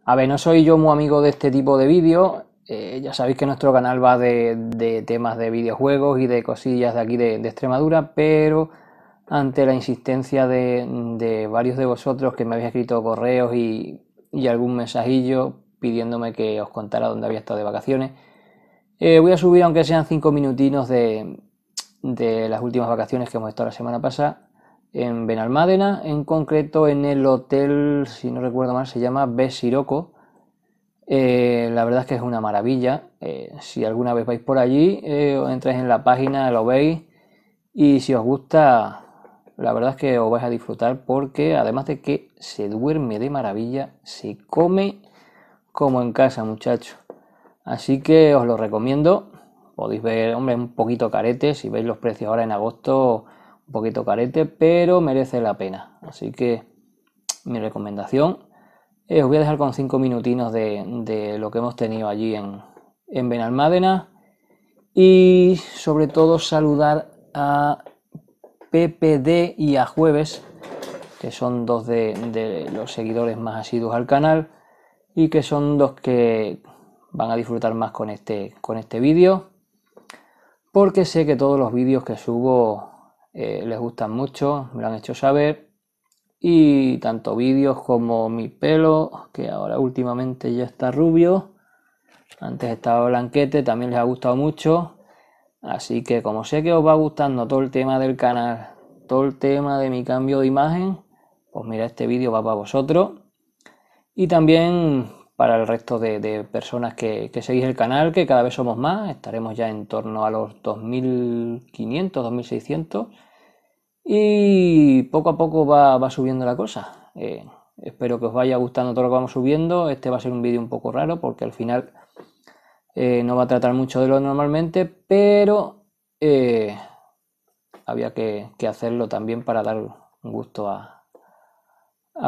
A ver, no soy yo muy amigo de este tipo de vídeos. Ya sabéis que nuestro canal va de temas de videojuegos y de cosillas de aquí de Extremadura, pero ante la insistencia de varios de vosotros que me habéis escrito correos y algún mensajillo pidiéndome que os contara dónde había estado de vacaciones, voy a subir aunque sean 5 minutinos de las últimas vacaciones que hemos estado la semana pasada en Benalmádena, en concreto en el hotel, si no recuerdo mal, se llama Besiroco. La verdad es que es una maravilla. Si alguna vez vais por allí, entráis en la página, lo veis, y si os gusta, la verdad es que os vais a disfrutar, porque además de que se duerme de maravilla, se come como en casa, muchachos. Así que os lo recomiendo. Podéis ver, hombre, un poquito carete, si veis los precios ahora en agosto, un poquito carete, pero merece la pena. Así que mi recomendación, os voy a dejar con 5 minutinos de lo que hemos tenido allí en Benalmádena, y sobre todo saludar a PPD y a Jueves, que son dos de los seguidores más asiduos al canal y que son dos que van a disfrutar más con este vídeo, porque sé que todos los vídeos que subo les gustan mucho, me lo han hecho saber, y tanto vídeos como mi pelo, que ahora últimamente ya está rubio, antes estaba blanquete, también les ha gustado mucho. Así que como sé que os va gustando todo el tema del canal, todo el tema de mi cambio de imagen, pues mira, este vídeo va para vosotros y también para el resto de personas que seguís el canal, que cada vez somos más. Estaremos ya en torno a los 2500, 2600, y poco a poco va subiendo la cosa. Espero que os vaya gustando todo lo que vamos subiendo. Este va a ser un vídeo un poco raro porque al final no va a tratar mucho de lo normalmente, pero había que hacerlo también para dar un gusto a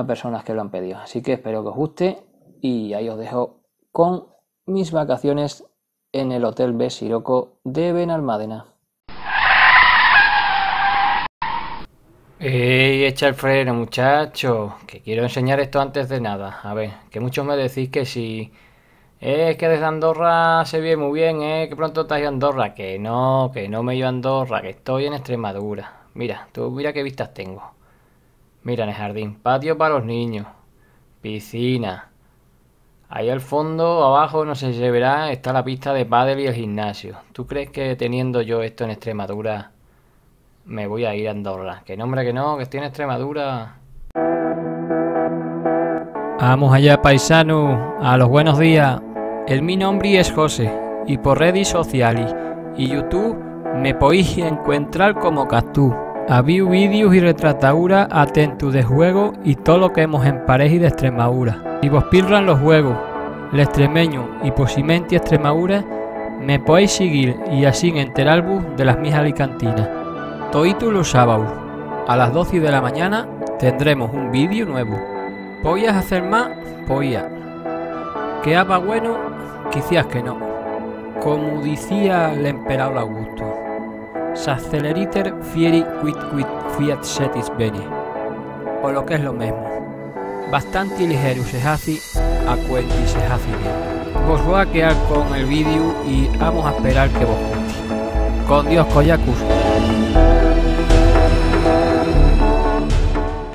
personas que lo han pedido. Así que espero que os guste, y ahí os dejo con mis vacaciones en el Hotel Besiroco de Benalmádena. ¡Ey, echa el freno, muchachos! Que quiero enseñar esto antes de nada. A ver, que muchos me decís que si es que desde Andorra se ve muy bien, que pronto estáis en Andorra. Que no me he ido a Andorra, que estoy en Extremadura. Mira, tú mira qué vistas tengo. Mira, en el jardín, patio para los niños, piscina. Ahí al fondo, abajo, no sé si se verá, está la pista de pádel y el gimnasio. ¿Tú crees que teniendo yo esto en Extremadura me voy a ir a Andorra? Que no, hombre, que no, que estoy en Extremadura. Vamos allá, paisano, a los buenos días. Mi nombre es José, y por redes sociales y YouTube me podéis encontrar como Castú. Había vídeos y retrataduras atentos de juegos y todo lo que hemos en pareja y de Extremadura. Si vos pillan los juegos, el extremeño y posiblemente Extremadura, me podéis seguir y así enteraros de las mis alicantinas. Todos los sábados a las 12 de la mañana tendremos un vídeo nuevo. ¿Podías hacer más? Podía. ¿Quedaba bueno? Quizás que no. Como decía el emperador Augusto, s'acceleriter fieri quid fiat setis bene. O lo que es lo mismo, bastante ligero se hace a cuenti se hace bien. Os voy a quedar con el vídeo y vamos a esperar que vos guste. Con Dios, Coyacus.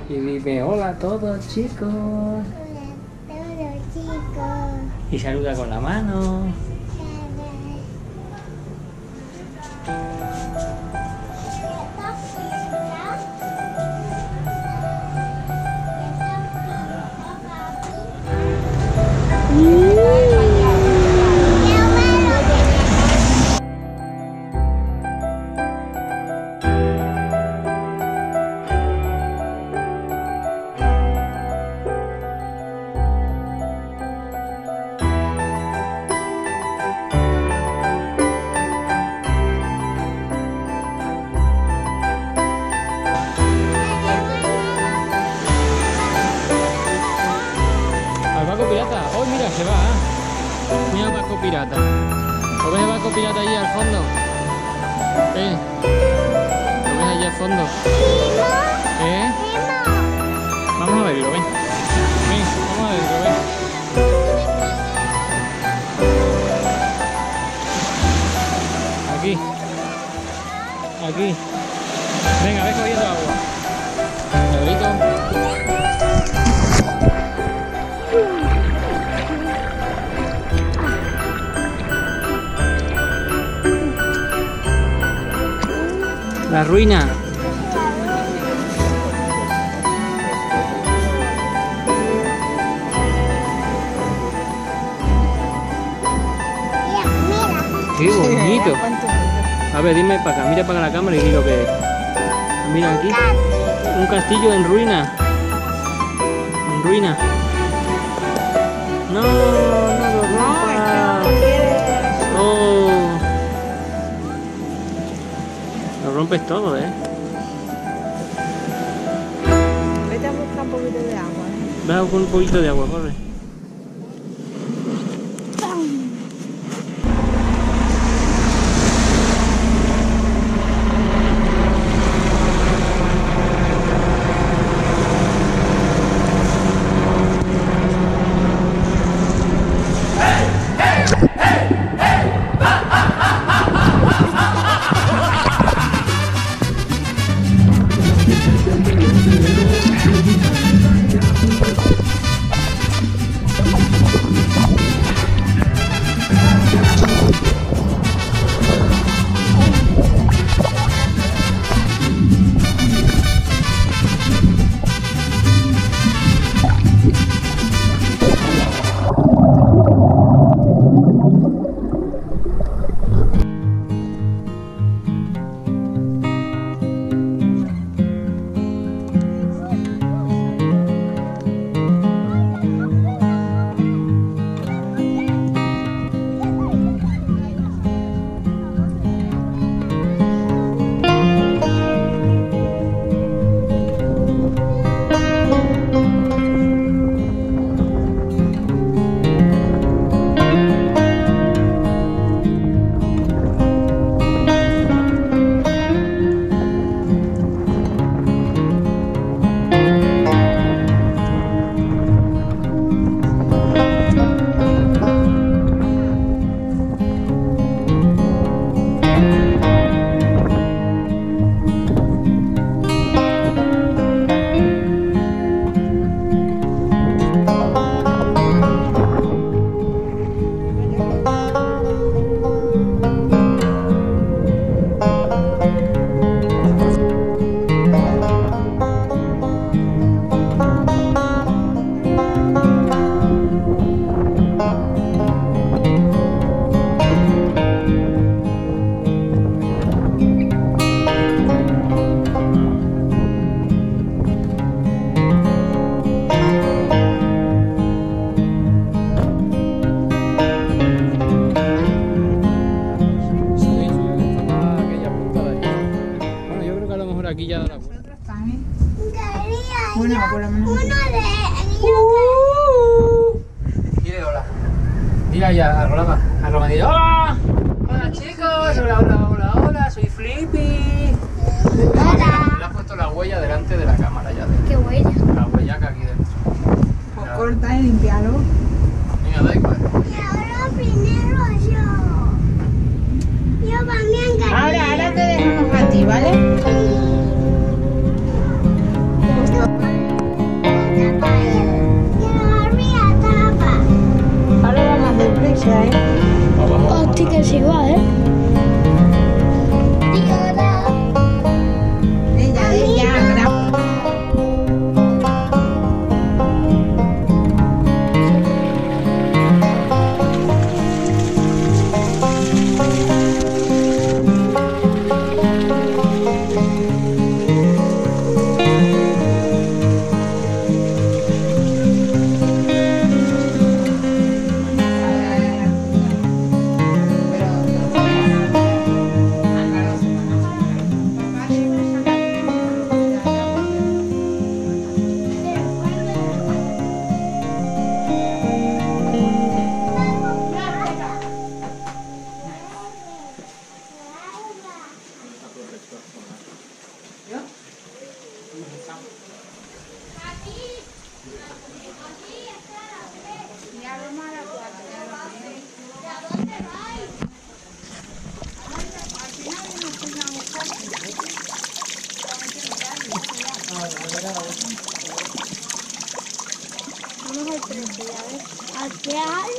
Y dime hola a todos, chicos. Hola chicos. Y saluda con la mano. Pirata, oh mira, se va, mira el barco pirata. ¿Lo ves el barco pirata allí al fondo? ¿Lo ves allí al fondo? Vamos a verlo, ven. Ven, vamos a verlo, ven. aquí. Venga, ve cogiendo agua. Pedrito. La ruina. Qué bonito. A ver, dime para acá, mira para la cámara y di lo que es. Mira aquí. Un castillo en ruina. En ruina. No, no lo rompas. Oh. Lo rompes todo, ¿eh? Vete a buscar un poquito de agua. Ve a buscar un poquito de agua, corre. Aquí ya da la vuelta. Bueno, por lo menos. Dile hola. Dile ya, a Roma, dile hola. Hola chicos, hola, hola, hola, hola, soy Flippy. Hola. Le has puesto la huella delante de la cámara ya. ¿Qué huella? La huella que aquí dentro. Pues corta y limpialo. Venga, da igual. Y ahora primero yo. Yo también quería. Ahora te dejamos a ti, ¿vale? Ahora van a hacer prisa, ¿eh? Hostia, que sí va, ¿eh? Y ahora. Ya, graba. Aquí hay.